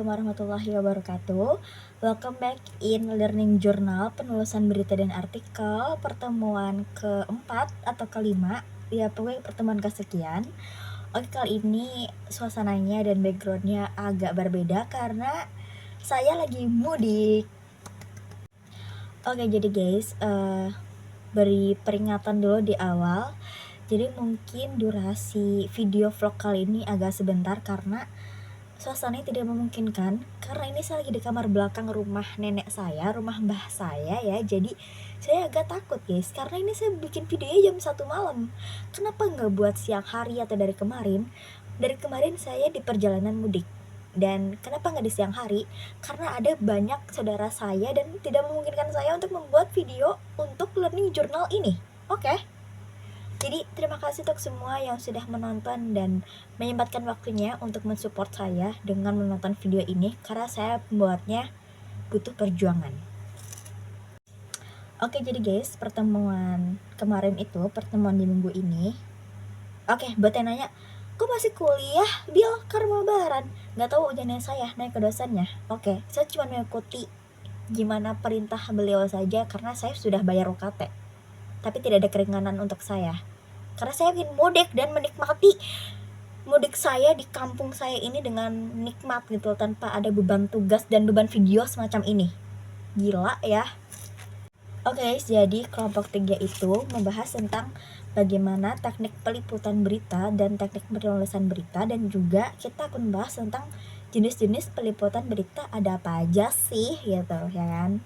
warahmatullahi wabarakatuh. Welcome back in Learning Journal, penulisan berita dan artikel, pertemuan keempat atau kelima, ya pokoknya pertemuan kesekian. Oke, kali ini suasananya dan backgroundnya agak berbeda karena saya lagi mudik. Oke, jadi guys, beri peringatan dulu di awal. Jadi mungkin durasi video vlog kali ini agak sebentar karena suasananya tidak memungkinkan, karena ini saya lagi di kamar belakang rumah nenek saya, rumah mbah saya ya. Jadi saya agak takut guys, karena ini saya bikin videonya jam 1 malam. Kenapa nggak buat siang hari atau dari kemarin? Dari kemarin saya di perjalanan mudik. Dan kenapa nggak di siang hari? Karena ada banyak saudara saya dan tidak memungkinkan saya untuk membuat video untuk learning journal ini. Oke. Jadi terima kasih untuk semua yang sudah menonton dan menyempatkan waktunya untuk mensupport saya dengan menonton video ini, karena saya membuatnya butuh perjuangan. Oke, jadi guys, pertemuan kemarin itu, pertemuan di minggu ini. Oke, buat yang nanya, kok masih kuliah, Bil, karena mau lebaran? Gak tahu ujiannya saya, naik ke dosennya. Oke, saya cuma mengikuti gimana perintah beliau saja karena saya sudah bayar UKT. Tapi tidak ada keringanan untuk saya. Karena saya ingin mudik dan menikmati mudik saya di kampung saya ini dengan nikmat gitu, tanpa ada beban tugas dan beban video semacam ini. Gila ya. Oke guys, jadi kelompok 3 itu membahas tentang bagaimana teknik peliputan berita dan teknik penulisan berita, dan juga kita akan membahas tentang jenis-jenis peliputan berita ada apa aja sih gitu ya kan.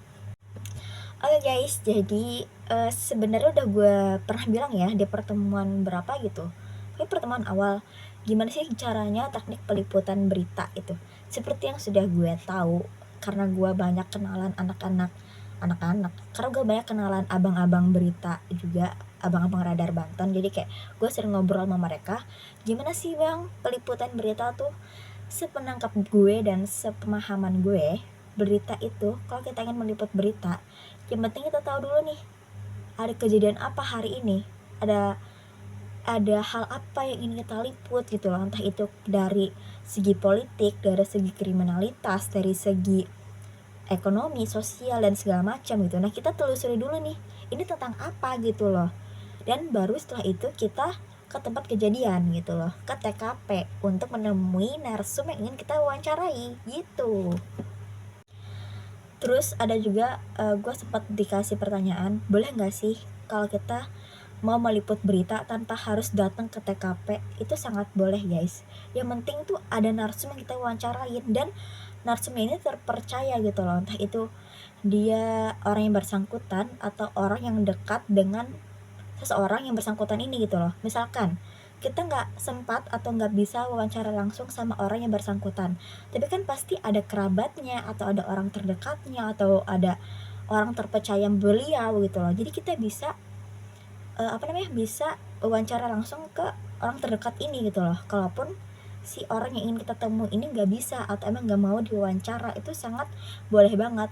Oke guys, jadi sebenarnya udah gue pernah bilang ya di pertemuan berapa gitu, ini pertemuan awal, gimana sih caranya teknik peliputan berita itu. Seperti yang sudah gue tahu, karena gue banyak kenalan anak-anak, karena gue banyak kenalan abang-abang berita juga, abang-abang radar Banten. Jadi kayak gue sering ngobrol sama mereka, gimana sih bang peliputan berita tuh. Sepenangkap gue dan sepemahaman gue, berita itu kalau kita ingin meliput berita, yang penting kita tahu dulu nih, ada kejadian apa hari ini, ada hal apa yang ingin kita liput gitu loh. Entah itu dari segi politik, dari segi kriminalitas, dari segi ekonomi, sosial, dan segala macam gitu. Nah, kita telusuri dulu nih, ini tentang apa gitu loh. Dan baru setelah itu kita ke tempat kejadian gitu loh, ke TKP, untuk menemui narsum yang ingin kita wawancarai gitu. Terus ada juga gue sempat dikasih pertanyaan, boleh gak sih kalau kita mau meliput berita tanpa harus datang ke TKP? Itu sangat boleh guys, yang penting tuh ada narsum yang kita wawancarain, dan narsumnya ini terpercaya gitu loh. Entah itu dia orang yang bersangkutan atau orang yang dekat dengan seseorang yang bersangkutan ini gitu loh. Misalkan kita nggak sempat atau nggak bisa wawancara langsung sama orang yang bersangkutan, tapi kan pasti ada kerabatnya atau ada orang terdekatnya atau ada orang terpercaya beliau gitu loh. Jadi kita bisa bisa wawancara langsung ke orang terdekat ini gitu loh. Kalaupun si orang yang ingin kita temui ini nggak bisa atau emang nggak mau diwawancara, itu sangat boleh banget.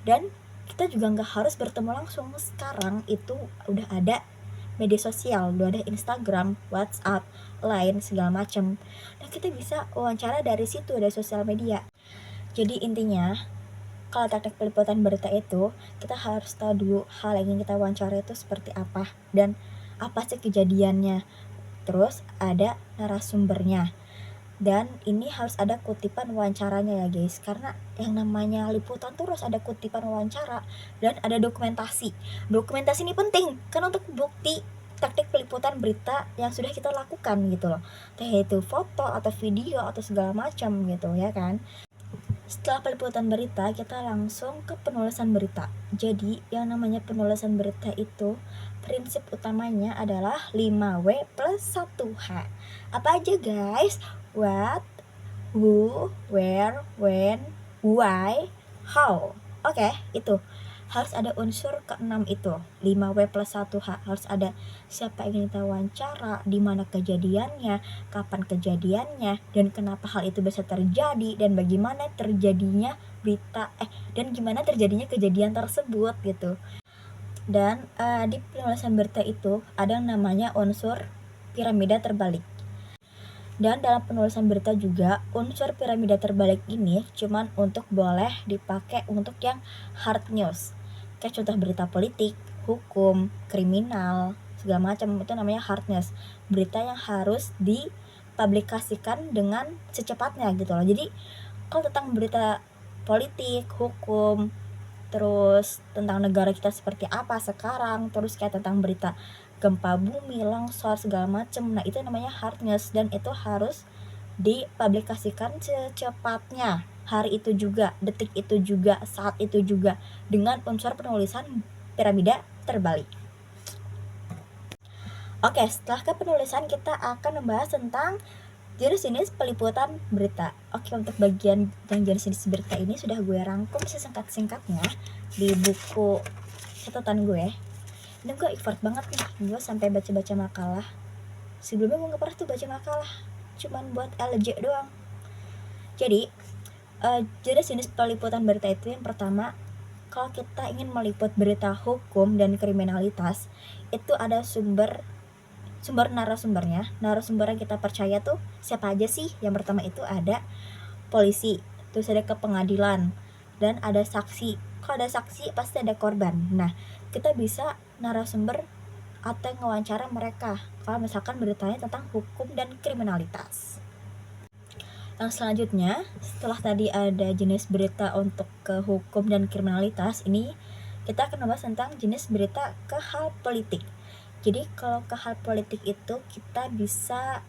Dan kita juga nggak harus bertemu langsung. Sekarang itu udah ada media sosial, udah ada Instagram, WhatsApp, Line, segala macam. Nah, kita bisa wawancara dari situ, dari sosial media. Jadi intinya, kalau teknik peliputan berita itu, kita harus tahu dulu hal yang ingin kita wawancara itu seperti apa dan apa sih kejadiannya. Terus ada narasumbernya. Dan ini harus ada kutipan wawancaranya ya guys, karena yang namanya liputan tuh harus ada kutipan wawancara dan ada dokumentasi. Dokumentasi ini penting karena untuk bukti teknik peliputan berita yang sudah kita lakukan gitu loh, entah itu foto atau video atau segala macam gitu ya kan. Setelah peliputan berita, kita langsung ke penulisan berita. Jadi yang namanya penulisan berita itu prinsip utamanya adalah 5W plus 1H. Apa aja guys? What, who, where, when, why, how. Oke, itu harus ada unsur ke-6 itu, 5W plus 1H. Harus ada siapa yang kita wawancara, di mana kejadiannya, kapan kejadiannya, dan kenapa hal itu bisa terjadi, dan bagaimana terjadinya berita dan gimana terjadinya kejadian tersebut gitu. Dan di penulisan berita itu ada yang namanya unsur piramida terbalik. Dan dalam penulisan berita juga, unsur piramida terbalik ini cuman untuk boleh dipakai untuk yang hard news. Kayak contoh berita politik, hukum, kriminal, segala macam, itu namanya hard news. Berita yang harus dipublikasikan dengan secepatnya gitu loh. Jadi kalau tentang berita politik, hukum, terus tentang negara kita seperti apa sekarang, terus kayak tentang berita gempa bumi, longsor, segala macem, nah itu namanya hard news, dan itu harus dipublikasikan secepatnya, hari itu juga, detik itu juga, saat itu juga, dengan unsur penulisan piramida terbalik. Oke, setelah ke penulisan kita akan membahas tentang jenis-jenis peliputan berita. Oke, untuk bagian yang jenis-jenis berita ini sudah gue rangkum sesingkat-singkatnya di buku catatan gue. Dan gue effort banget nih, gue sampai baca-baca makalah. Sebelumnya gue gak pernah tuh baca makalah, cuman buat LJ doang. Jadi jenis-jenis peliputan berita itu, yang pertama, kalau kita ingin meliput berita hukum dan kriminalitas, itu ada sumber narasumbernya. Narasumber yang kita percaya tuh siapa aja sih? Yang pertama itu ada polisi, terus ada ke pengadilan, dan ada saksi. Kalau ada saksi pasti ada korban. Nah, kita bisa narasumber atau ngewawancara mereka kalau misalkan beritanya tentang hukum dan kriminalitas. Yang selanjutnya, setelah tadi ada jenis berita untuk ke hukum dan kriminalitas, ini kita akan membahas tentang jenis berita ke hal politik. Jadi kalau ke hal politik itu kita bisa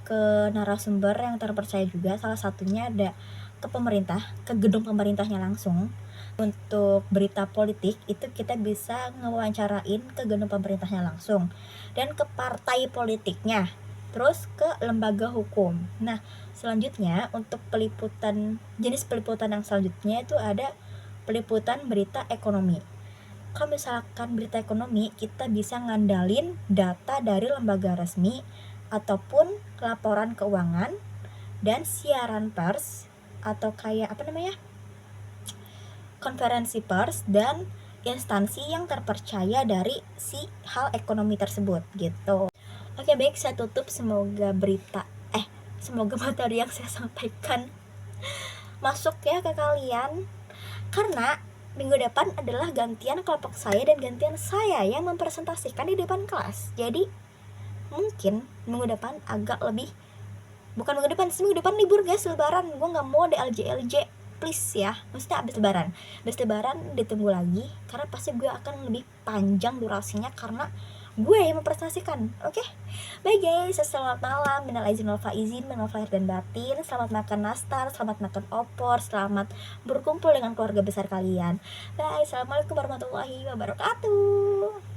ke narasumber yang terpercaya juga. Salah satunya ada ke pemerintah, ke gedung pemerintahnya langsung. Untuk berita politik itu kita bisa ngewawancarain ke gedung pemerintahnya langsung, dan ke partai politiknya, terus ke lembaga hukum. Nah, selanjutnya untuk jenis peliputan yang selanjutnya itu ada peliputan berita ekonomi. Kalau misalkan berita ekonomi, kita bisa ngandalin data dari lembaga resmi ataupun laporan keuangan dan siaran pers, atau kayak konferensi pers dan instansi yang terpercaya dari si hal ekonomi tersebut gitu. Oke, baik, saya tutup. Semoga semoga materi yang saya sampaikan masuk ya ke kalian, karena minggu depan adalah gantian kelompok saya dan gantian saya yang mempresentasikan di depan kelas. Jadi mungkin minggu depan agak lebih, bukan minggu depan, seminggu depan libur guys, lebaran. Gue gak mau ada LJ please ya, maksudnya abis lebaran ditunggu lagi, karena pasti gue akan lebih panjang durasinya karena gue yang mempresentasikan. Oke? Bye guys, selamat malam, minal aizin wal faizin, minal lahir dan batin. Selamat makan nastar, selamat makan opor, selamat berkumpul dengan keluarga besar kalian. Bye, assalamualaikum warahmatullahi wabarakatuh.